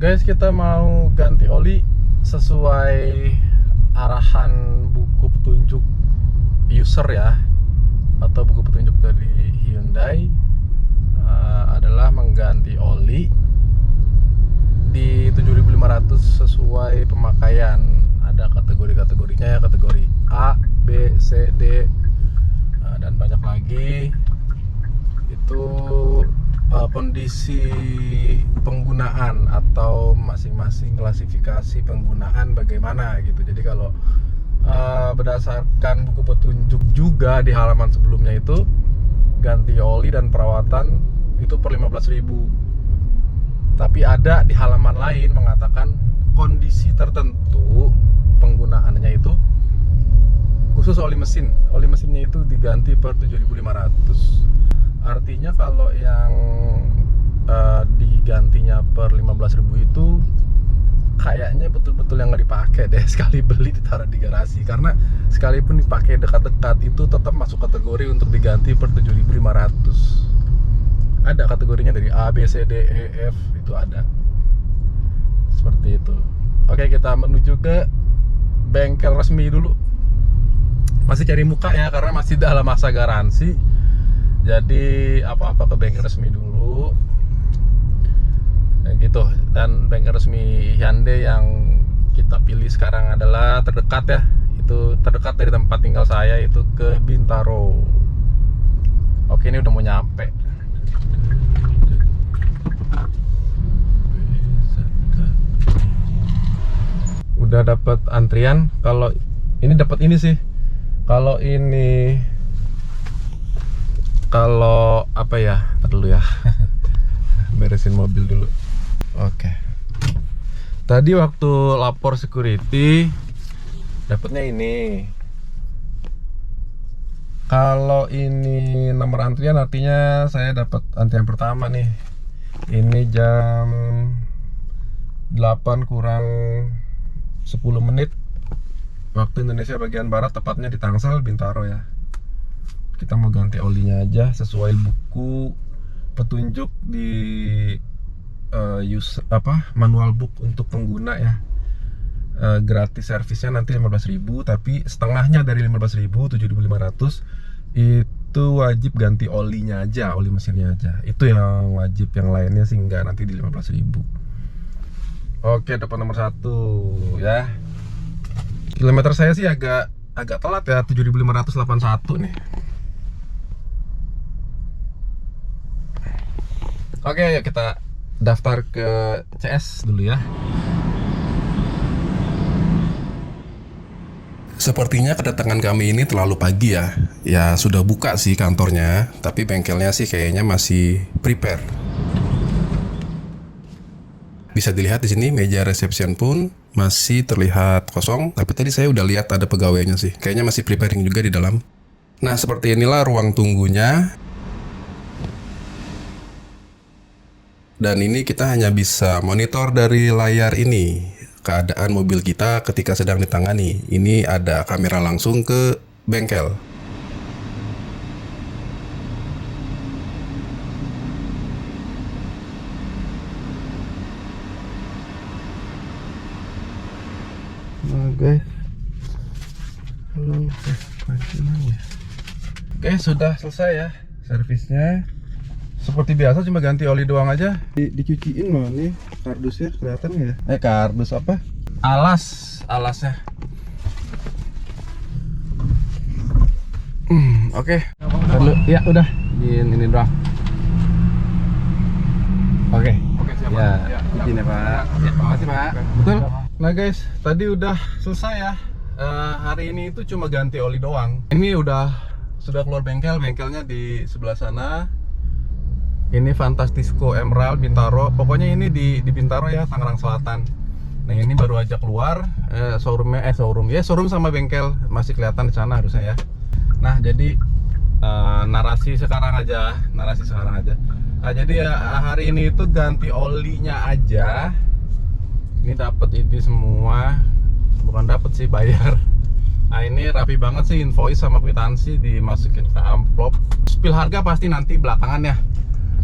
Guys, kita mau ganti oli sesuai arahan buku petunjuk user ya, atau buku petunjuk dari Hyundai. Adalah mengganti oli di 7500 sesuai pemakaian. Ada kategori-kategorinya ya, kategori A, B, C, D, dan banyak lagi. Itu kondisi penggunaan atau masing-masing klasifikasi penggunaan bagaimana gitu. Jadi kalau berdasarkan buku petunjuk juga di halaman sebelumnya itu ganti oli dan perawatan itu per 15.000. Tapi ada di halaman lain mengatakan kondisi tertentu penggunaannya itu khusus oli mesin. Oli mesinnya itu diganti per 7.500. Artinya kalau yang digantinya per 15.000 itu kayaknya betul-betul yang nggak dipakai deh. Sekali beli ditaruh di garasi, karena sekalipun dipakai dekat-dekat itu tetap masuk kategori untuk diganti per 7.500. Ada kategorinya dari A, B, C, D, E, F, itu ada seperti itu. Oke, kita menuju ke bengkel resmi dulu. Masih cari muka ya, karena masih dalam masa garansi. Jadi apa-apa ke bengkel resmi dulu gitu. Dan bengkel resmi Hyundai yang kita pilih sekarang adalah terdekat ya. Itu terdekat dari tempat tinggal saya, itu ke Bintaro. Oke, ini udah mau nyampe. Udah dapat antrian. Kalau ini dapat ini sih. Kalau apa ya? Ntar dulu ya. Beresin mobil dulu. Oke. Tadi waktu lapor security dapatnya ini. Kalau ini nomor antrian artinya saya dapat antrian pertama nih. Ini jam 8 kurang 10 menit waktu Indonesia bagian barat, tepatnya di Tangsel, Bintaro ya. Kita mau ganti olinya aja sesuai buku petunjuk di manual book untuk pengguna ya. Gratis servisnya nanti 15.000, tapi setengahnya dari 15.000, 7.500 itu wajib ganti olinya aja, oli mesinnya aja. Itu yang wajib, yang lainnya sih enggak, nanti di 15.000. Oke, depan nomor 1 ya. Kilometer saya sih agak telat ya, 7.581 nih. Oke, yuk kita daftar ke CS dulu ya. Sepertinya kedatangan kami ini terlalu pagi ya. Ya sudah buka sih kantornya, tapi bengkelnya sih kayaknya masih prepare. Bisa dilihat di sini meja reception pun masih terlihat kosong, tapi tadi saya udah lihat ada pegawainya sih. Kayaknya masih preparing juga di dalam. Nah, seperti inilah ruang tunggunya. Dan ini kita hanya bisa monitor dari layar ini keadaan mobil kita ketika sedang ditangani. Ini ada kamera langsung ke bengkel. Oke, sudah selesai ya servisnya. Seperti biasa, cuma ganti oli doang aja. Dicuciin loh nih kardusnya, kelihatan nggak ya? Kardus apa? Alasnya. Oke. Ya udah. Ini doang. Oke, siap. Ya, izin ya Pak. Ya, makasih Pak. Betul. Nah guys, tadi udah selesai ya. Hari ini itu cuma ganti oli doang. Ini sudah keluar bengkel. Bengkelnya di sebelah sana. Ini Fantastisco Emerald Bintaro. Pokoknya ini di Bintaro ya, Tangerang Selatan. Nah, ini baru aja keluar showroom sama bengkel masih kelihatan di sana harusnya ya. Nah, jadi narasi sekarang aja. Nah, jadi ya, hari ini itu ganti olinya aja. Ini dapat ini semua. Bukan dapat sih, bayar. Nah, ini rapi banget sih, invoice sama kwitansi dimasukin ke amplop. Spill harga pasti nanti belakangan ya.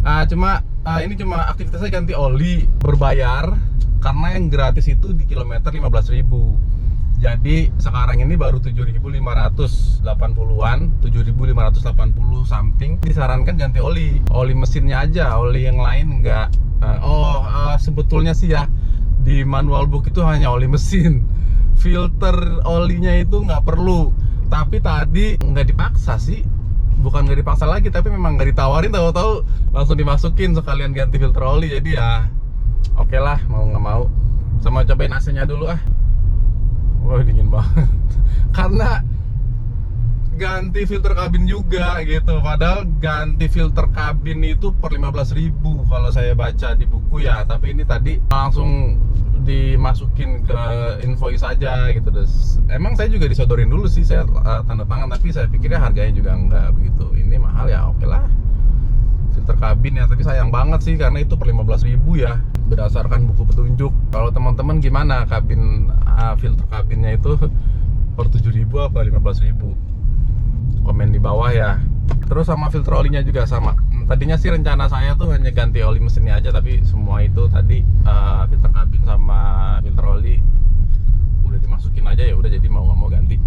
Ini cuma aktivitasnya ganti oli, berbayar. karena yang gratis itu di kilometer 15.000. Jadi sekarang ini baru 7.580-an, 7.580 something. Disarankan ganti oli mesinnya aja, oli yang lain enggak. Sebetulnya sih ya di manual book itu hanya oli mesin, filter olinya itu nggak perlu. Tapi tadi nggak dipaksa sih, bukan nggak dipaksa lagi, tapi memang nggak ditawarin, tahu-tahu langsung dimasukin sekalian ganti filter oli. Jadi ya oke lah, mau nggak mau. Sama cobain AC-nya dulu ah. Wah, dingin banget. Karena ganti filter kabin juga gitu. Padahal ganti filter kabin itu per 15.000 kalau saya baca di buku ya. Tapi ini tadi langsung dimasukin ke invoice aja gitu. Emang saya juga disodorin dulu sih, saya tanda tangan, tapi saya pikirnya harganya juga nggak begitu. Ini mahal ya, oke lah. Filter kabin ya, tapi sayang banget sih karena itu per 15.000 ya, berdasarkan buku petunjuk. Kalau teman-teman gimana kabin, filter kabinnya itu per 7.000 apa 15.000? Komen di bawah ya. Terus sama filter olinya juga sama. Tadinya sih rencana saya tuh hanya ganti oli mesinnya aja, tapi semua itu tadi filter kabin sama filter oli udah dimasukin aja, ya udah, jadi mau nggak mau ganti.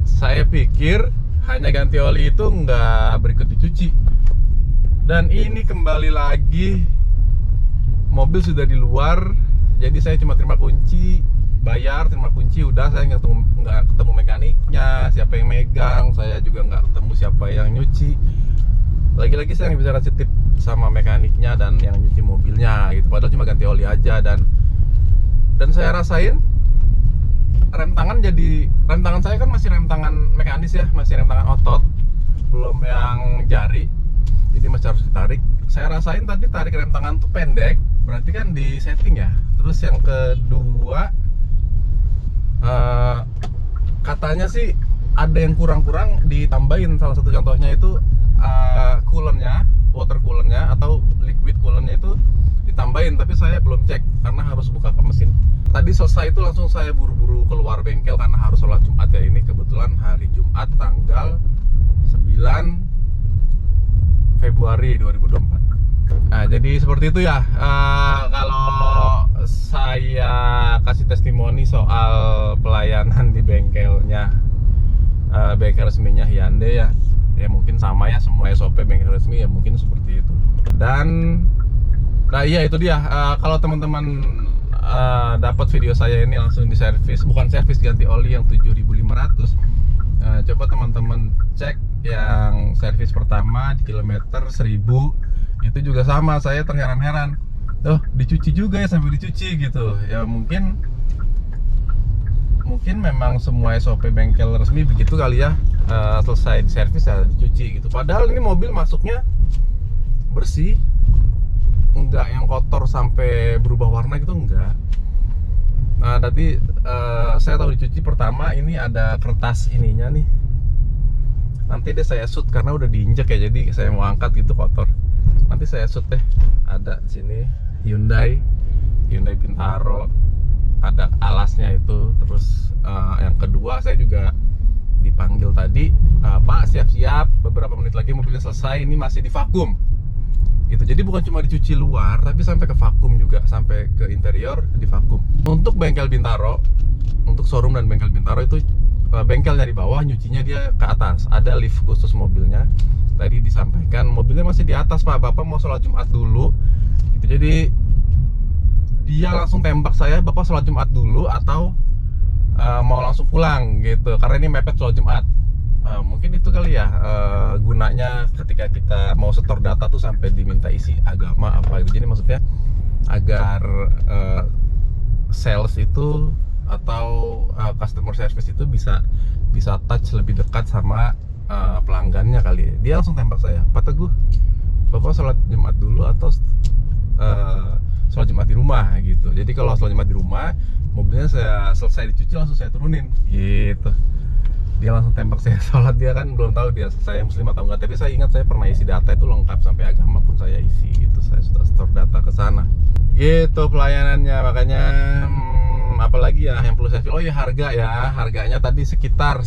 Saya pikir hanya ganti oli itu nggak berikut dicuci. Dan ini kembali lagi, mobil sudah di luar, jadi saya cuma terima kunci, bayar, terima kunci, udah. Saya nggak ketemu mekaniknya, siapa yang megang, saya juga nggak ketemu siapa yang nyuci. Lagi-lagi saya nggak bisa kasih tip sama mekaniknya dan yang nyuci mobilnya gitu, padahal cuma ganti oli aja. Dan saya rasain rem tangan saya kan masih rem tangan mekanis ya, masih rem tangan otot, belum yang jari, jadi masih harus ditarik. Saya rasain tadi tarik rem tangan tuh pendek, berarti kan di setting ya. Terus yang kedua, katanya sih ada yang kurang ditambahin. Salah satu contohnya itu coolant-nya, water coolant-nya atau liquid coolant-nya itu ditambahin, tapi saya belum cek karena harus buka ke mesin. Tadi selesai itu langsung saya buru-buru keluar bengkel karena harus sholat Jumat ya. Ini kebetulan hari Jumat tanggal 9 Februari 2024. Nah, jadi seperti itu ya. Kalau saya kasih testimoni soal pelayanan di bengkelnya, bengkel resminya Hyundai ya, mungkin sama ya, semua SOP bengkel resmi ya mungkin seperti itu. Dan nah iya itu dia, kalau teman-teman dapat video saya ini langsung di servis, bukan servis, ganti oli yang 7.500, coba teman-teman cek yang servis pertama di kilometer 1.000 itu juga sama. Saya terheran-heran, dicuci juga ya, sambil dicuci gitu ya. Mungkin memang semua SOP bengkel resmi begitu kali ya, selesai di servis ya dicuci gitu. Padahal ini mobil masuknya bersih, enggak yang kotor sampai berubah warna gitu, enggak. Nah tadi saya tahu dicuci pertama, ini ada kertas ininya nih, nanti deh saya shoot karena udah diinjek ya, jadi saya mau angkat gitu kotor, nanti saya shoot deh. Ada di sini Hyundai Bintaro, ada alasnya itu. Terus yang kedua saya juga dipanggil tadi, Pak siap-siap, beberapa menit lagi mobilnya selesai, ini masih di vakum gitu. Jadi bukan cuma dicuci luar, tapi sampai ke vakum juga, sampai ke interior di vakum. Untuk bengkel Bintaro, untuk showroom dan bengkel Bintaro itu bengkelnya di bawah, nyucinya dia ke atas. Ada lift khusus mobilnya. Tadi disampaikan mobilnya masih di atas, Pak, Bapak mau sholat Jumat dulu gitu. Jadi dia langsung tembak saya, Bapak sholat Jumat dulu atau mau langsung pulang gitu, karena ini mepet sholat Jumat. Mungkin itu kali ya gunanya ketika kita mau setor data tuh sampai diminta isi agama apa gitu. Jadi maksudnya agar sales itu atau customer service itu bisa touch lebih dekat sama pelanggannya kali ya. Dia langsung tembak saya, Pak Teguh, Bapak sholat Jumat dulu atau sholat Jumat di rumah gitu. Jadi kalau sholat Jumat di rumah, mobilnya saya selesai dicuci langsung saya turunin gitu. Dia langsung tembak saya sholat. Dia kan belum tahu dia saya muslim atau enggak, tapi saya ingat saya pernah isi data itu lengkap, sampai agama pun saya isi gitu. Saya sudah store data ke sana gitu pelayanannya. Makanya apalagi ya yang perlu saya oh ya, harga ya, harganya tadi sekitar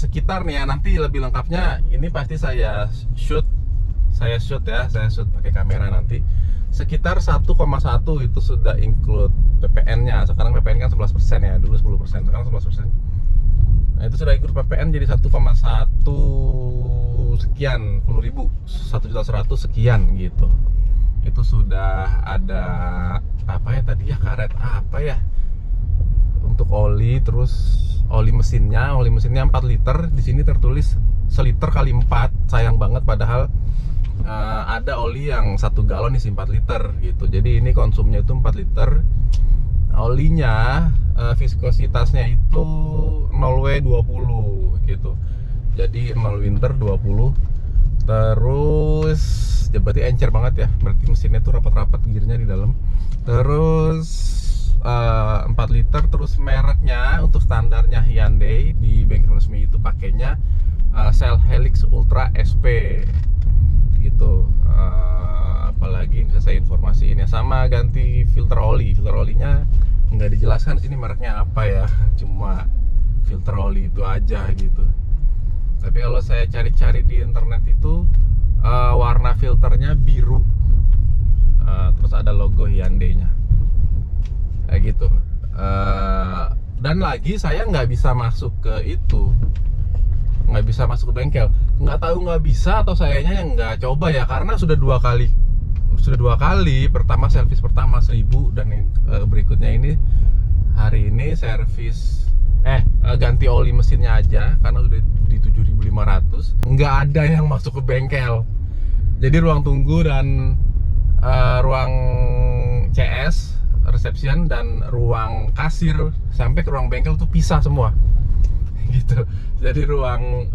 nih ya, nanti lebih lengkapnya ini pasti saya shoot ya, saya shoot pakai kamera nanti. Sekitar 1,1 itu sudah include PPN-nya 11% ya, dulu 10%, sekarang 11%. Nah itu sudah ikut PPN jadi 1,1 sekian, 10.000, 1.100.000 sekian gitu. Itu sudah ada apa ya tadi ya, karet apa ya untuk oli, terus oli mesinnya 4 liter. Di sini tertulis seliter kali 4, sayang banget padahal ada oli yang 1 galon isi 4 liter gitu. Jadi ini konsumnya itu 4 liter. Olinya viskositasnya itu 0W20 gitu. Jadi 0 winter 20. Terus ya berarti encer banget ya. Berarti mesinnya tuh rapat-rapat, gearnya di dalam. Terus 4 liter. Terus mereknya untuk standarnya Hyundai di bengkel resmi itu pakainya Cell Helix Ultra SP gitu. Apalagi bisa saya informasiin ya, sama ganti filter oli. Filter olinya nggak dijelaskan sini mereknya apa ya, cuma filter oli itu aja gitu. Tapi kalau saya cari-cari di internet itu warna filternya biru, terus ada logo Hyundai-nya kayak gitu. Dan lagi saya nggak bisa masuk ke itu, nggak bisa masuk ke bengkel. Nggak tahu nggak bisa atau sayanya yang nggak coba ya, karena sudah dua kali. Pertama servis pertama 1.000, dan yang berikutnya ini hari ini servis ganti oli mesinnya aja karena udah di 7.500. Nggak ada yang masuk ke bengkel. Jadi ruang tunggu dan ruang CS reception dan ruang kasir sampai ke ruang bengkel tuh pisah semua gitu. Jadi ruang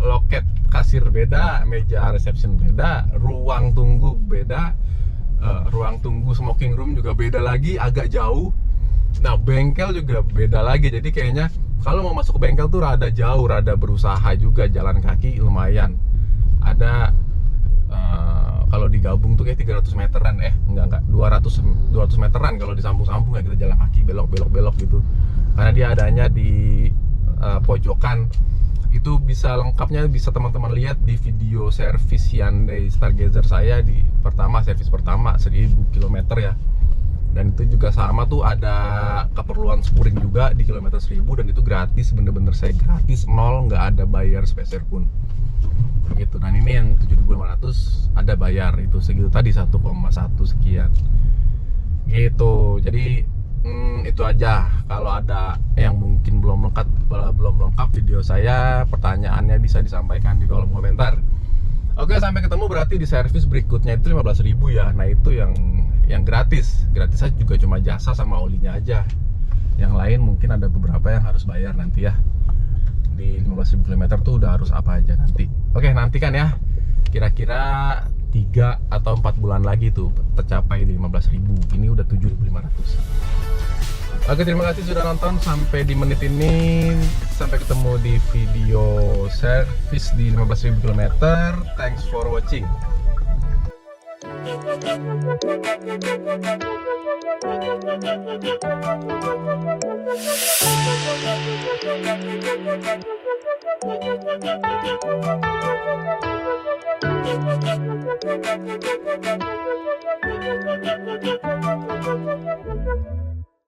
loket kasir beda, meja reception beda, ruang tunggu beda, ruang tunggu smoking room juga beda lagi, agak jauh. Nah bengkel juga beda lagi. Jadi kayaknya kalau mau masuk ke bengkel tuh rada jauh, rada berusaha juga, jalan kaki lumayan. Ada kalau digabung tuh kayak 300 meteran, enggak 200 meteran kalau disambung-sambung ya, kita jalan kaki belok gitu. Karena dia adanya di pojokan. Itu bisa lengkapnya bisa teman-teman lihat di video servis Hyundai Stargazer saya di servis pertama 1.000 km ya. Dan itu juga sama tuh, ada keperluan spuring juga di kilometer 1.000, dan itu gratis, bener-bener saya gratis, nol, nggak ada bayar sepeser pun gitu. Dan ini yang 7.500 ada bayar, itu segitu tadi 1,1 sekian gitu. Jadi itu aja. Kalau ada yang mungkin belum lengkap video saya, pertanyaannya bisa disampaikan di kolom komentar. Oke, sampai ketemu berarti di servis berikutnya itu 15.000 ya. Nah itu yang gratis aja juga, cuma jasa sama olinya aja. Yang lain mungkin ada beberapa yang harus bayar nanti ya. Di 15.000 km tuh udah harus apa aja nanti. Oke, nantikan ya. Kira-kira 3 atau 4 bulan lagi tuh tercapai di 15.000. Ini udah 7.500. Oke, terima kasih sudah nonton sampai di menit ini. Sampai ketemu di video servis di 15.000 km. Thanks for watching.